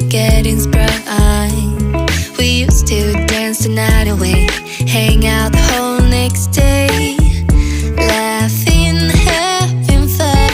Getting sprung. We used to dance the night away, hang out the whole next day, laughing, having fun.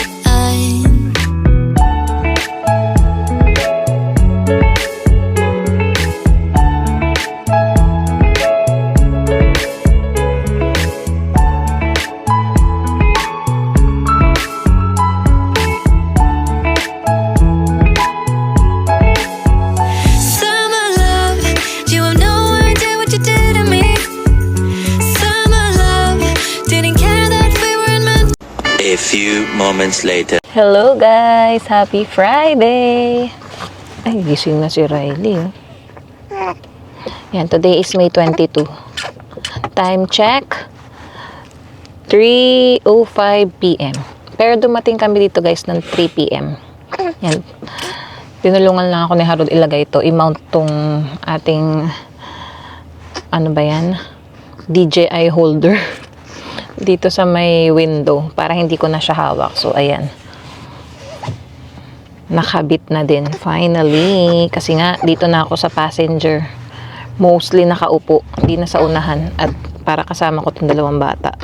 A few moments later. Hello guys! Happy Friday! Ay, gising na si Riley. Oh. Yan, today is May 22. Time check, 3:05 p.m. Pero dumating kami dito guys ng 3 p.m. Yan. Tinulungan lang ako ni Harold ilagay ito. I-mount tong ating ano ba yan? DJI holder. Dito sa may window para hindi ko na siya hawak. So, ayan. Nakabit na din. Finally. Kasi nga, dito na ako sa passenger. Mostly nakaupo. Hindi na sa unahan. At para kasama ko itong dalawang bata.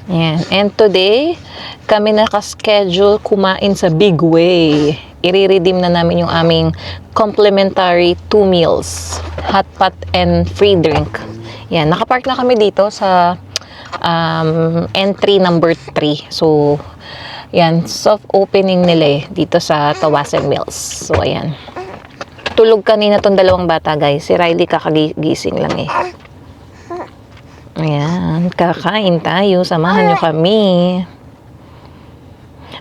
Ayan. And today, kami nakaschedule kumain sa Big Way. I-redeem na namin yung aming complimentary 2 meals. Hot pot and free drink. Yan. Nakapark na kami dito sa entry number 3. So, yan, soft opening nila dito sa Tawasen Mills. So, ayan. Tulog kanina tong dalawang bata, guys. Si Riley kakagising lang eh. Ayan, kakain tayo. Samahan nyo kami.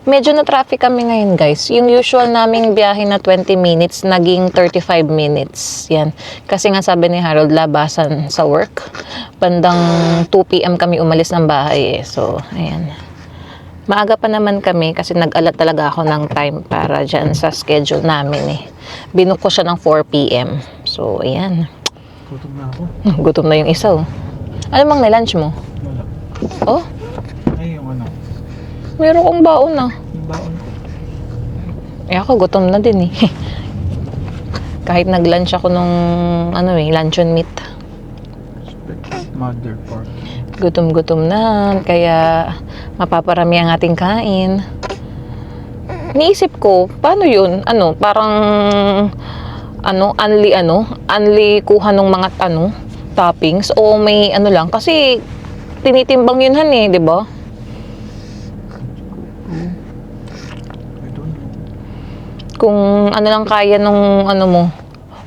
Medyo na traffic kami ngayon, guys. Yung usual naming biyahe na 20 minutes, naging 35 minutes. Yan. Kasi nga sabi ni Harold, labasan sa work. Bandang 2 p.m. kami umalis ng bahay eh. So, ayan. Maaga pa naman kami kasi nag-alat talaga ako ng time para dyan sa schedule namin eh. Binook ko siya ng 4 p.m. So, ayan. Gutom na ako. Gutom na yung isa oh. Ano mang nilunch mo? Wala. Oh? Ay, yung ano. Meron kong baon ah. Yung baon ko. Eh ako, gutom na din eh. Kahit nag-lunch ako nung, ano eh, luncheon meat. Mother pork. Gutom-gutom na. Kaya, mapaparami ang ating kain. Niisip ko, paano yun? Ano, parang, unli kuha ng mga, toppings. O may, lang. Kasi, tinitimbang yun eh, di ba? Kung ano lang kaya nung mo,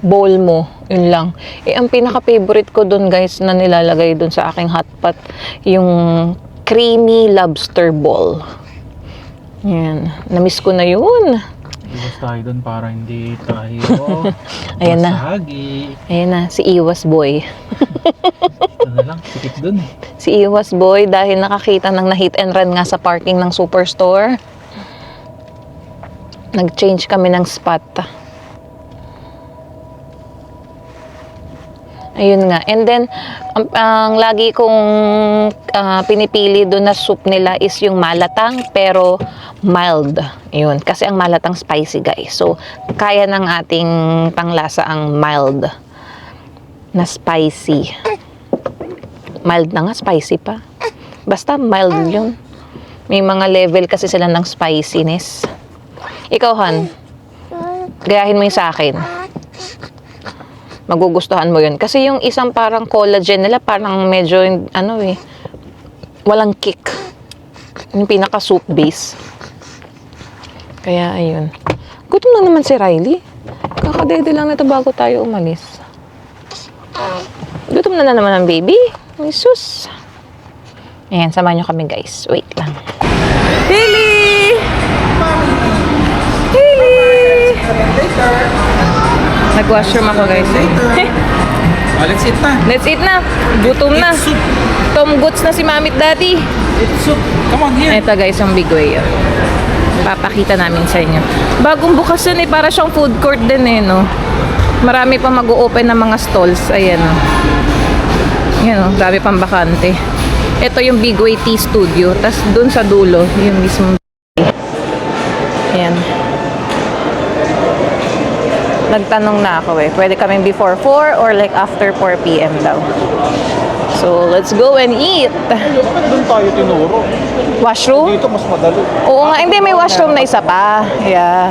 bowl mo, yun lang. Eh, ang pinaka-favorite ko dun guys na nilalagay dun sa aking hotpot, yung creamy lobster ball. Yan. Namiss ko na yun. Iwas tayo dun para hindi tayo Ayan na. masagi. Ayan na, si Iwas Boy. Ano lang, sikip dun eh. Si Iwas Boy dahil nakakita ng na-hit and run nga sa parking ng Superstore. Nag-change kami ng spot. Ayun nga. And then, ang lagi kong pinipili doon na soup nila is yung malatang pero mild. Yun. Kasi ang malatang spicy guys. So, kaya ng ating panglasa ang mild na spicy. Mild na nga, spicy pa. Basta mild yun. May mga level kasi sila ng spiciness. Ikaw, Han, gayahin mo yung sa akin. Magugustuhan mo yun. Kasi yung isang parang collagen nila, parang medyo, walang kick. Yung pinaka-soup base. Kaya, ayun. Gutom na naman si Riley. Kakadede lang ito bago tayo umalis. Gutom na naman ang baby. Jesus. Ayan, samahan nyo kami guys. Wait lang. Hailey! Hailey! Nag-washroom ako guys. Let's eat na. Let's eat na. Gutom na. Tom Goods na si Mami at Daddy. It's soup. Come on here. Ito guys, yung Big Way. Papakita namin sa inyo. Bagong bukas yun eh. Para siyang food court din eh, no? Marami pa mag-o-open ng mga stalls. Ayan, no? Ayan, no? Grabe pang bakante. Ito yung Big Way Tea Studio. Tapos dun sa dulo, yung mismong ayan. Nagtanong na ako eh. Pwede kaming before 4 or like after 4 p.m. daw. So, let's go and eat. Doon tayo tinuro. Washroom? Dito mas madali. Oo nga, hindi may washroom na isa pa. Yeah.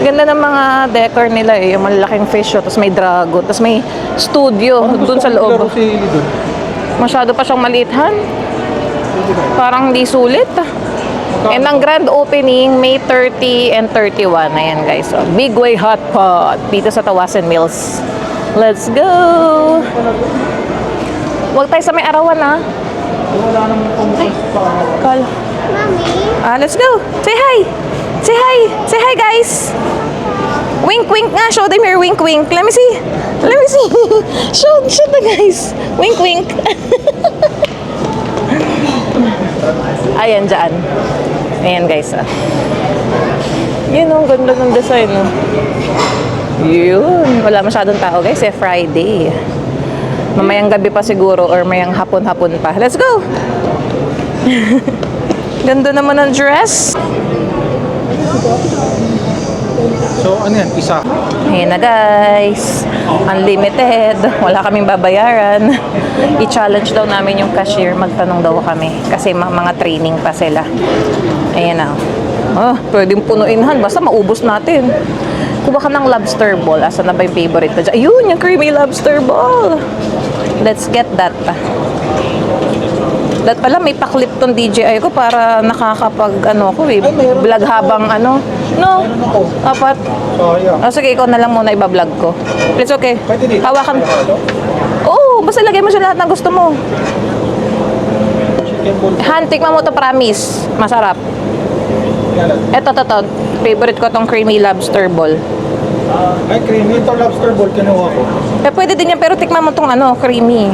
Ganda ng mga decor nila eh. Yung malalaking fish show, tapos may dragon, tapos may studio dun sa loob. Si Hailey doon. Masyado pa siyang maliithan. Parang hindi sulit. And ang grand opening, May 30 and 31. Ayan guys. So, Big Way Hot Pot dito sa Tawasan Mills. Let's go! Huwag tayo sa may arawan ha. Wala namang pumunta pa. Kala. Let's go. Say hi. Say hi. Say hi, guys. Wink, wink nga. Show them your wink, wink. Let me see. Let me see. Show the guys. Wink, wink. Ayan, dyan. Ayan, guys. Yun, ang ganda ng design. Yun. Wala masyadong tao, guys. Friday. Mamayang gabi pa siguro or mayang hapon-hapon pa. Let's go! Ganda naman ng dress. So, ano yan? Isa. Ayan na guys. Unlimited. Wala kaming babayaran. I-challenge daw namin yung cashier. Magtanong daw kami. Kasi mga training pa sila. Ayan na. Pwedeng punuin han. Basta maubos natin. Kuha ka ng lobster ball. Asa na ba yung favorite ko dyan? Ayun, yung creamy lobster ball. Let's get that. That pala, may paklip tong DJI ko para nakakapag, vlog habang No? Apat. Sige, ikaw na lang muna ibablog ko. It's okay. Hawakan. Oo, basta lagay mo siya lahat ng gusto mo. Tikman mo to, promise. Masarap. Ito. Favorite ko tong creamy lobster ball. Ay, creamy. Ito lobster ball, kinuha ko. Pwede din yan, pero tikman mo tong creamy.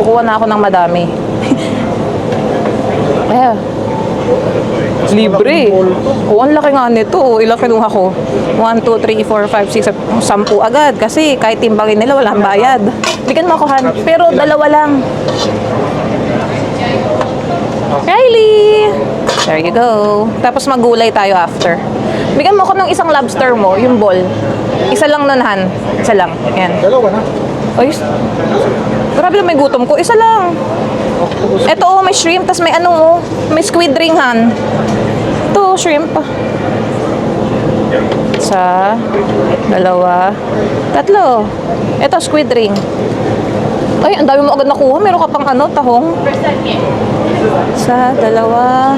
Kukuha na ako ng madami. Libre. Ang laki nga nito. Ilang kinuha ko? 1, 2, 3, 4, 5, 6, 10 agad. Kasi kahit timbangin nila, walang bayad. Bigyan mo ako, Han. Pero dalawa lang. Kylie! There you go. Tapos magulay tayo after. Bigyan mo ako ng isang lobster mo, yung ball. Isa lang nun, Han. Isa lang. Yan. Dalawa na. Ay, grabe na may gutom ko. Isa lang. Ito, may shrimp. Tapos may may squid ring, Han. Ito, shrimp. Isa, dalawa, tatlo. Ito, squid ring. Ay, ang dami mo agad nakuha. Meron ka pang tahong. Isa, dalawa.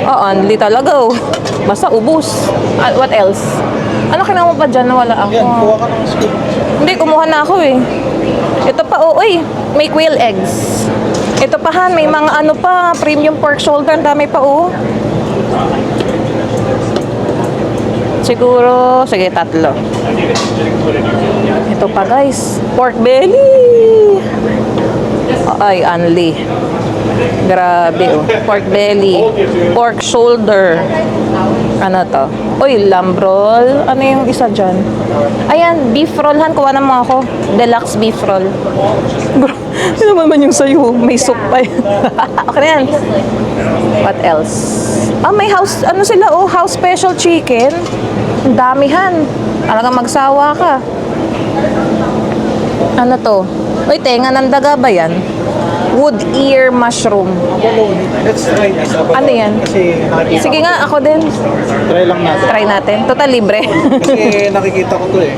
Only talaga. Basta ubus. What else? Ano kailangan mo pa dyan na wala ako? Yan, kuha ka ng squid. Hindi, kumuha na ako eh. Ito pa, may quail eggs. Ito pa, Han, may mga premium pork shoulder. Ang dami pa, Siguro, sige, 3. Ito pa, guys. Pork belly. Ay, only. Grabe, Pork belly. Pork shoulder. Ano to? Lamb roll. Ano yung isa dyan? Ayan, beef roll. Han, kuha na mo ako. Deluxe beef roll. Bro, ano naman yung sayo? May soup pa yun. Okay na yan. What else? May house, house special chicken. Ang damihan. Talagang magsawa ka. Ano to? Tenga ng daga ba yan? Wood ear mushroom. Let's try this. Ano yan? Kasi nakikita Sige nga, ako din. Try lang natin. Try natin. Total libre. Kasi nakikita ko to eh.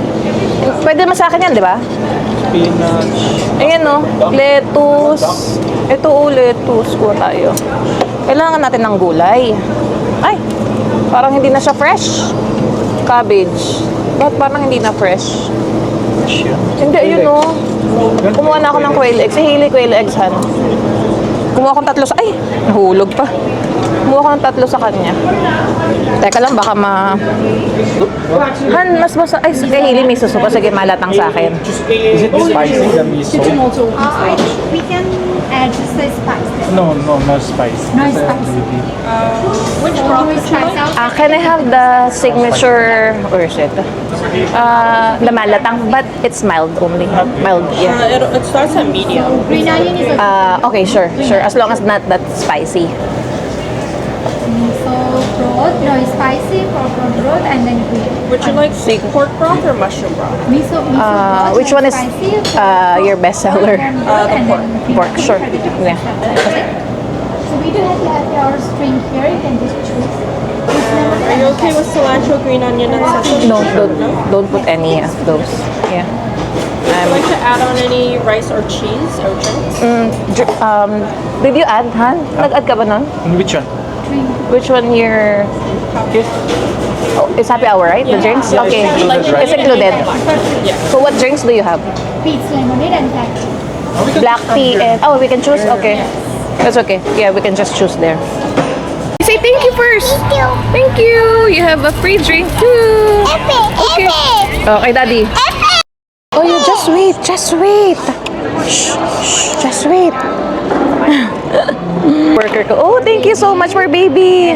Pwede naman sa akin yan, di ba? Spinach. Ayan lettuce. Ito lettuce. Kuha tayo. Kailangan natin ng gulay. Ay, parang hindi na siya fresh. Cabbage. Ba't parang hindi na fresh? Shit. Hindi, yun o. Kumuha na ako ng quail eggs. Si Hailey, quail eggs, Han. Kumuha akong 3 sa... Ay! Nahulog pa. Kumuha ako ng 3 sa kanya. Teka lang, baka Han, mas Ay, kay Hailey may suso pa. Sige, malatang sa akin. Is it spicy, the miso? We can add just the spice. No spice. No spice. Which broth would you like? Can I have the signature... Where is it? The malatang, but it's mild only. Mild, yeah. It starts at medium. Green onion is a Okay, sure. As long as not that spicy. miso broth, no spicy pork broth, and then green. Would you like pork broth or mushroom broth? Miso broth. Which one is spicy, your best seller? broth, and pork. then Pork, sure. Yeah. So we do have our string here. You can just choose. Are you okay with cilantro, green onion, and sesame? No, don't put any of those. Yeah. Would you like to add on any rice or cheese or drinks? Did you add, Han? Nag-add ka ba nun? Which one? Which one your... Yes. Oh, it's happy hour, right? The drinks? Yeah, it's Okay. included, right? It's included. Yeah. So what drinks do you have? Peach lemonade and black tea. Black tea and... Oh, we can choose? Okay. That's okay. Yeah, we can just choose there. Say thank you first. Thank you. Thank you. You have a free drink too. Okay. Okay, Daddy. Oh, you just wait. Just wait. Shh. Just wait. Worker ko. Oh, thank you so much for baby.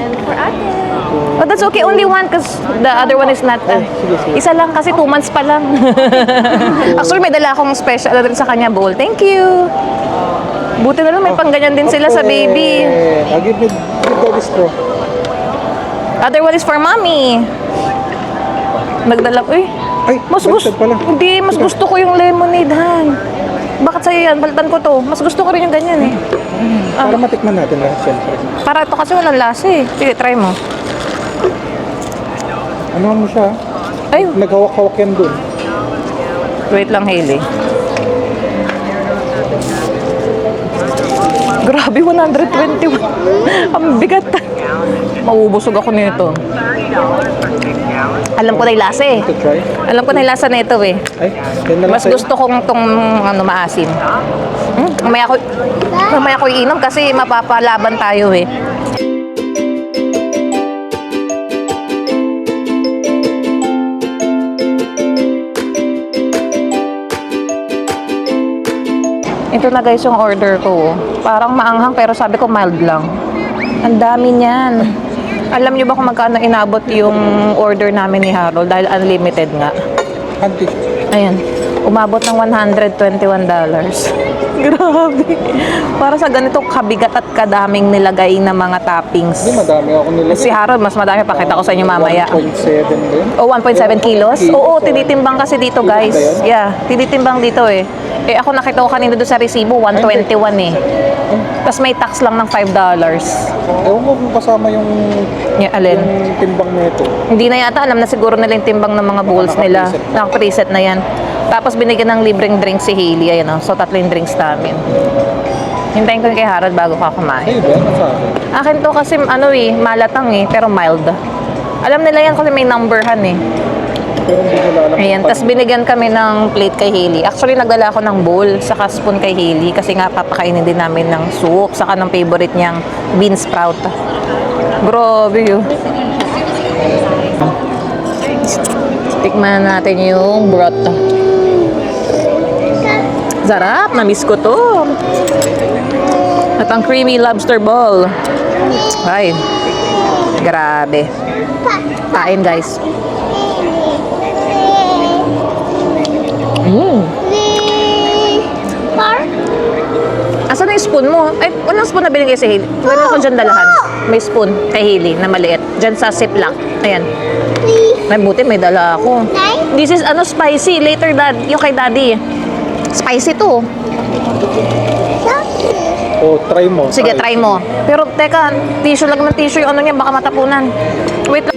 Oh, that's okay. Only one because the other one is not. Isa lang kasi 2 months pa lang. Actually, may dala akong special rin sa kanya bowl. Thank you. Buti na lang may pangganyan din sila sa baby. I'll give daddy straw. Other one is for mommy. Nagdala ko eh. Ay, Mas gusto baliktad pala. Hindi, mas gusto ko yung lemonade, Han. Bakit sa'yo yan? Balitan ko to. Mas gusto ko rin yung ganyan eh. Para matikman natin lahat, syempre. Para ito kasi walang lasa eh. Sige, try mo. Ano mo siya? Ay, Naghawak-hawak yan dun. wait lang, Hailey. Grabe, 121. Ang bigat. Mauubusog ako nito. Alam ko na yung lasa eh. To try? Alam ko na yung lasa nito eh. Ay, yan na lang Mas sa'yo. gusto kong tong maasim. Mamaya ko iinom kasi mapapalaban tayo eh. Ito na guys yung order ko. Parang maanghang pero sabi ko mild lang. Ang dami niyan. Alam niyo ba kung magkano inabot yung order namin ni Harold dahil unlimited nga? Auntie. Ayan. Umabot ng $121. Grabe. Para sa ganito kabigat at kadaming nilagay na mga toppings. Hindi, madami ako nilagay. Si Harold, mas madami. Pakita ko sa inyo mamaya. 1.7 din. O, 1.7 kilos? Oo, so, tinitimbang kasi dito, guys. Kilos ba Yeah, tinitimbang dito eh. Eh, ako nakita ko kanina doon sa resibo, 121 eh. Tapos may tax lang ng $5. Ewan ko kung kasama yung Alin? timbang nito. Hindi na yata, alam na siguro nila yung timbang ng mga bowls nila. Naka-preset na yan. Tapos binigyan ng libreng drink si Hailey. Ayan o. So, 3 yung drinks namin. Hintayin ko yung kay Harold bago ka kumain. Ay, ba? Ano sa akin? Akin to kasi malatang eh, pero mild. Alam nila yan kasi may numberhan eh. Pero hindi nila alam. Ayan, tapos binigyan kami ng plate kay Hailey. Actually, nagdala ako ng bowl, saka spoon kay Hailey kasi nga papakainin din namin ng soup, saka ng favorite niyang bean sprout. Grabe yun. Tikman natin yung broth. Sarap, na-miss ko to. At ang creamy lobster ball. Ay, grabe. Kain guys. Asan na yung spoon mo? Ay, walang spoon na binigay si Hailey. Meron ko dyan dalahan. May spoon kay Hailey na maliit. Dyan sa ziplock. Ayan. May buti, may dala ako. This is spicy. Later, Dad. Yung kay Daddy. Spicy to. O, try mo. Sige, try mo. Pero, teka, tissue lang ng tissue yung ano niya. Baka matapunan. Wait lang.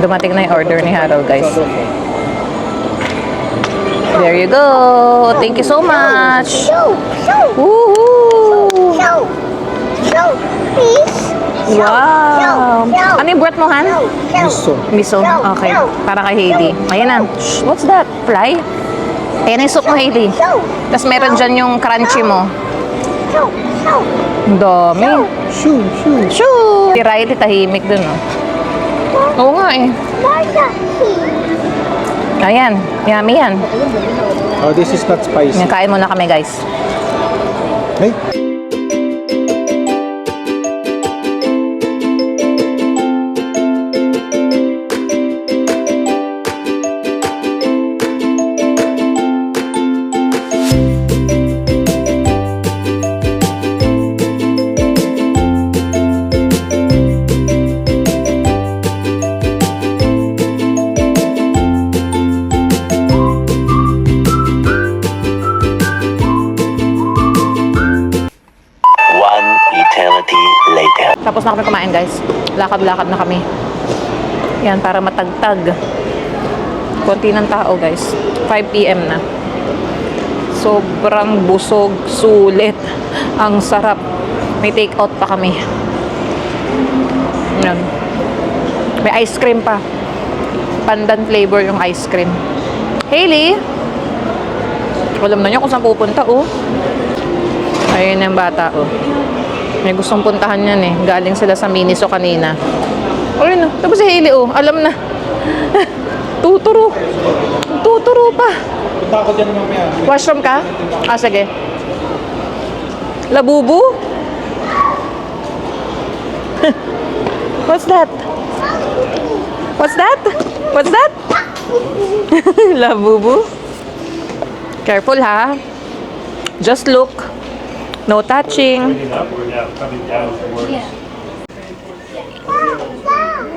Dumating na yung order ni Harold, guys. There you go. Thank you so much. Woohoo! Wow! Ano yung bread mo, Han? Gusto. Miso. Okay. Para kay Hailey. Ayan na. Shh, what's that? Fly? Ayan na yung soup mo, Hailey. Tapos meron dyan yung crunchy mo. Ang dami. Shoo, shoo. Shoo! Si Riley tahimik dun, oh. Oo nga eh. Ayan. Yummy yan. Oh, this is not spicy. Yan, kain muna kami, guys. Hey. One eternity later. Tapos na kami kumain, guys. Lakad-lakad na kami. Yan, para matagtag. Konti ng tao, guys. 5 p.m. na. Sobrang busog, sulit. Ang sarap. May take out pa kami. Yan. May ice cream pa. Pandan flavor yung ice cream. Hailey! Alam na niya kung saan pupunta, oh. Ayun yung bata, oh. May gustong puntahan yan, eh. Galing sila sa Miniso kanina. Ayun, oh. Tapos si Hailey, oh. Alam na. Tuturo. Tuturo pa. Punta ako dyan mamaya. Washroom ka? Ah, sige. Labubu? What's that? What's that? What's that? Labubu? Careful, ha? Just look. No touching.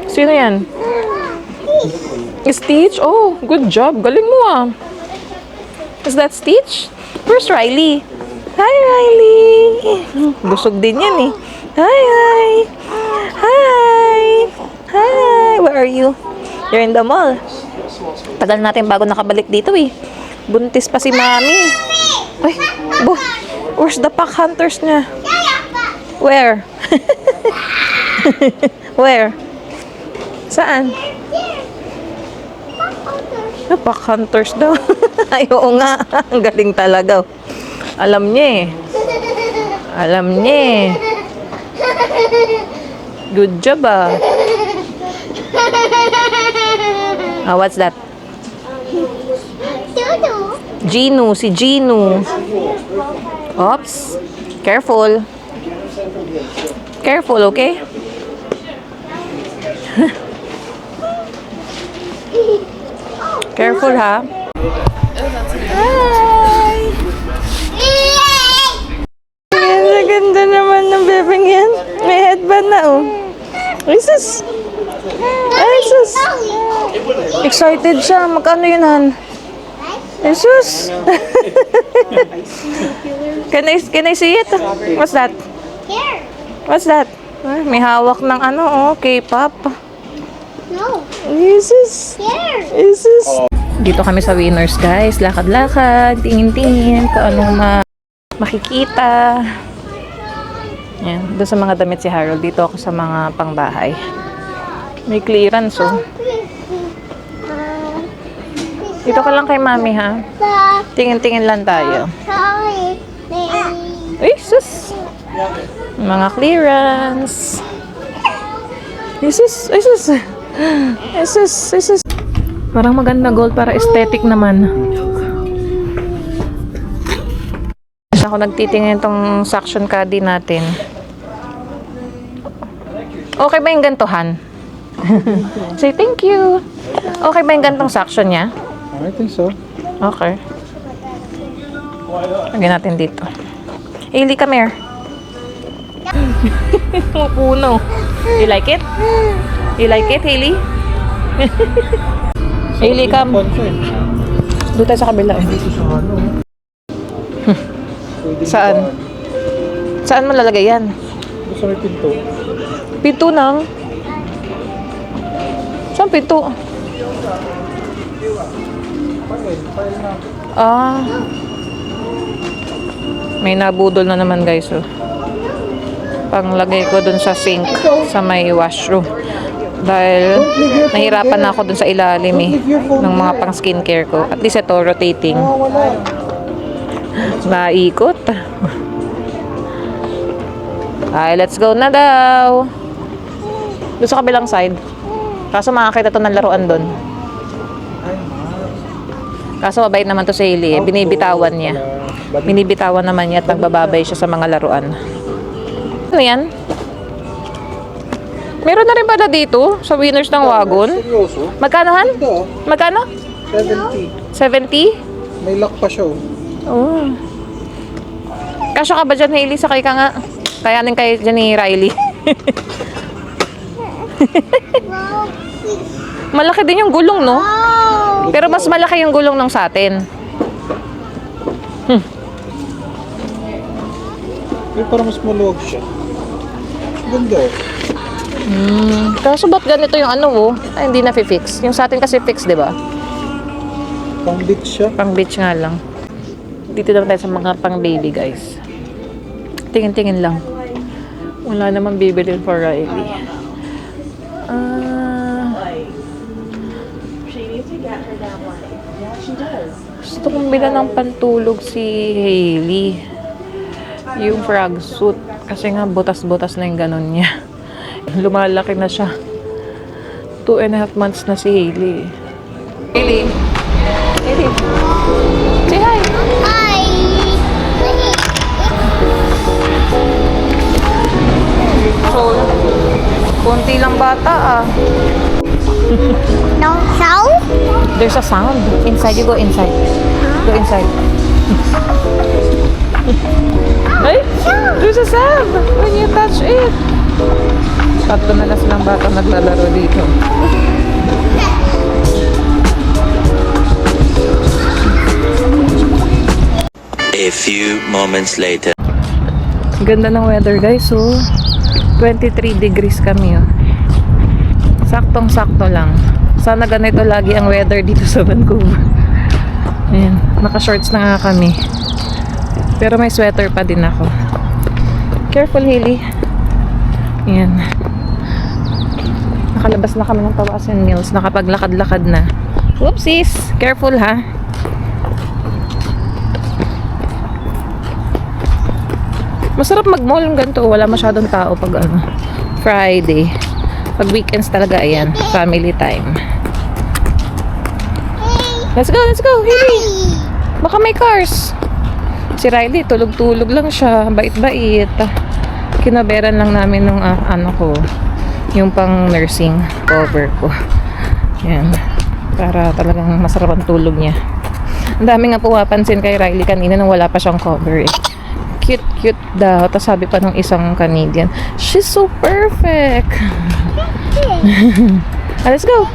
Sino yan? Stitch? Oh, good job. Galing mo, ah. Is that Stitch? Where's Riley? Hi, Riley. Busog din yan, eh. Hi, hi. Hi. Hi. Where are you? You're in the mall. Tagal natin bago nakabalik dito, eh. Buntis pa si Mami. Ay, where's the pack hunters niya? Where? Where? Saan? Pack hunters daw. Ay, oo nga. Ang galing talaga. Alam niya eh. Alam niya eh. Good job, ah. Ah, what's that? Gino, si Gino. Oops. Careful. Careful, okay? Careful, ha? Hi! Yan, ang ganda naman ng bebeng yan. May headband na, oh. Ay, sus! Ay, sus! Excited siya. Magkano yun, Han? Jesus! Can I see it? What's that? What's that? Ay, may hawak ng ano, oh, K-pop. No. Jesus! Here. Jesus! Dito kami sa Winners, guys. Lakad-lakad, tingin-tingin, kung anong makikita. Yan, doon sa mga damit si Harold. Dito ako sa mga pangbahay. May clearance, oh. Dito ka lang kay Mami, ha? Tingin-tingin lang tayo. Sorry. Ay, sus! Mga clearance. Ay, sus! Ay, sus! Ay, sus! Ay, sus! Parang maganda gold para aesthetic naman. Ako nagtitingin itong suction caddy natin. Okay ba yung gantuhan? Say thank you. Okay ba yung gantong suction niya? I think so. Okay. Lagyan natin dito. Hailey, come here. Puno. You like it? You like it, Hailey? Hailey, come. Doon tayo sa kabila. Dito sa ano. Saan? Saan mo lalagay yan? Gusto may pinto. Pinto nang? Saan Saan pinto? Ah. May nabudol na naman guys. Oh. Panglagay ko dun sa sink sa may washroom. Dahil nahirapan na ako dun sa ilalim eh. Ng mga pang skincare ko. At least ito rotating. Maikot. Ay, let's go na daw. Doon sa kabilang side. Kaso makakita to ng laruan doon. Kaso mabait naman to si Hailey eh. Binibitawan niya. Binibitawan naman niya at nagbababay siya sa mga laruan. Ano yan? Meron na rin pala dito sa winners ng wagon. Seryoso? Magkano han? Ito, Magkano? 70. 70? May lock pa siya. Oh. Kasya ka ba dyan, Hailey? Sakay ka nga. Kayanin kayo dyan ni Riley. Malaki din yung gulong, no? Pero mas malaki yung gulong ng sa atin. Pero parang mas maluwag siya. Ganda. Kaso ba't ganito yung ano, oh? Ay, hindi na-fix. Yung sa atin kasi fix, di ba? Pang beach siya. Pang beach nga lang. Dito naman tayo sa mga pang baby, guys. Tingin-tingin lang. Wala namang bibilin for Riley. Gusto kong bilan ng pantulog si Hailey. Yung frog suit. Kasi nga butas-butas na yung ganun niya. Lumalaki na siya. 2.5 months na si Hailey. Hailey. Hailey. Say hi. So, konti lang bata ah. No sound? There's a sound. Inside, you go inside. Go inside. Ay! There's a sound when you touch it. Tatlo na lang silang bata naglalaro dito. A few moments later. Ganda ng weather guys. So, 23 degrees kami oh. Saktong-sakto lang. Sana ganito lagi ang weather dito sa Vancouver. Ayan, naka-shorts na nga kami. Pero may sweater pa din ako. Careful, Hailey. Ayan. Nakalabas na kami ng Tawasin Mills. Nakapaglakad-lakad na. Whoopsies! Careful, ha? Masarap mag-mall yung ganito. Wala masyadong tao pag Friday. Pag weekends talaga, ayan. Family time. Let's go, let's go, Hailey! Baka may cars. Si Riley, tulog-tulog lang siya. Bait-bait. Kinaberan lang namin nung ano ko. Yung pang nursing cover ko. Ayan. Para talagang masarap ang tulog niya. Ang dami nga pumapansin kay Riley kanina nung wala pa siyang cover eh. Cute daw. Tapos sabi pa nung isang Canadian, she's so perfect. Let's go.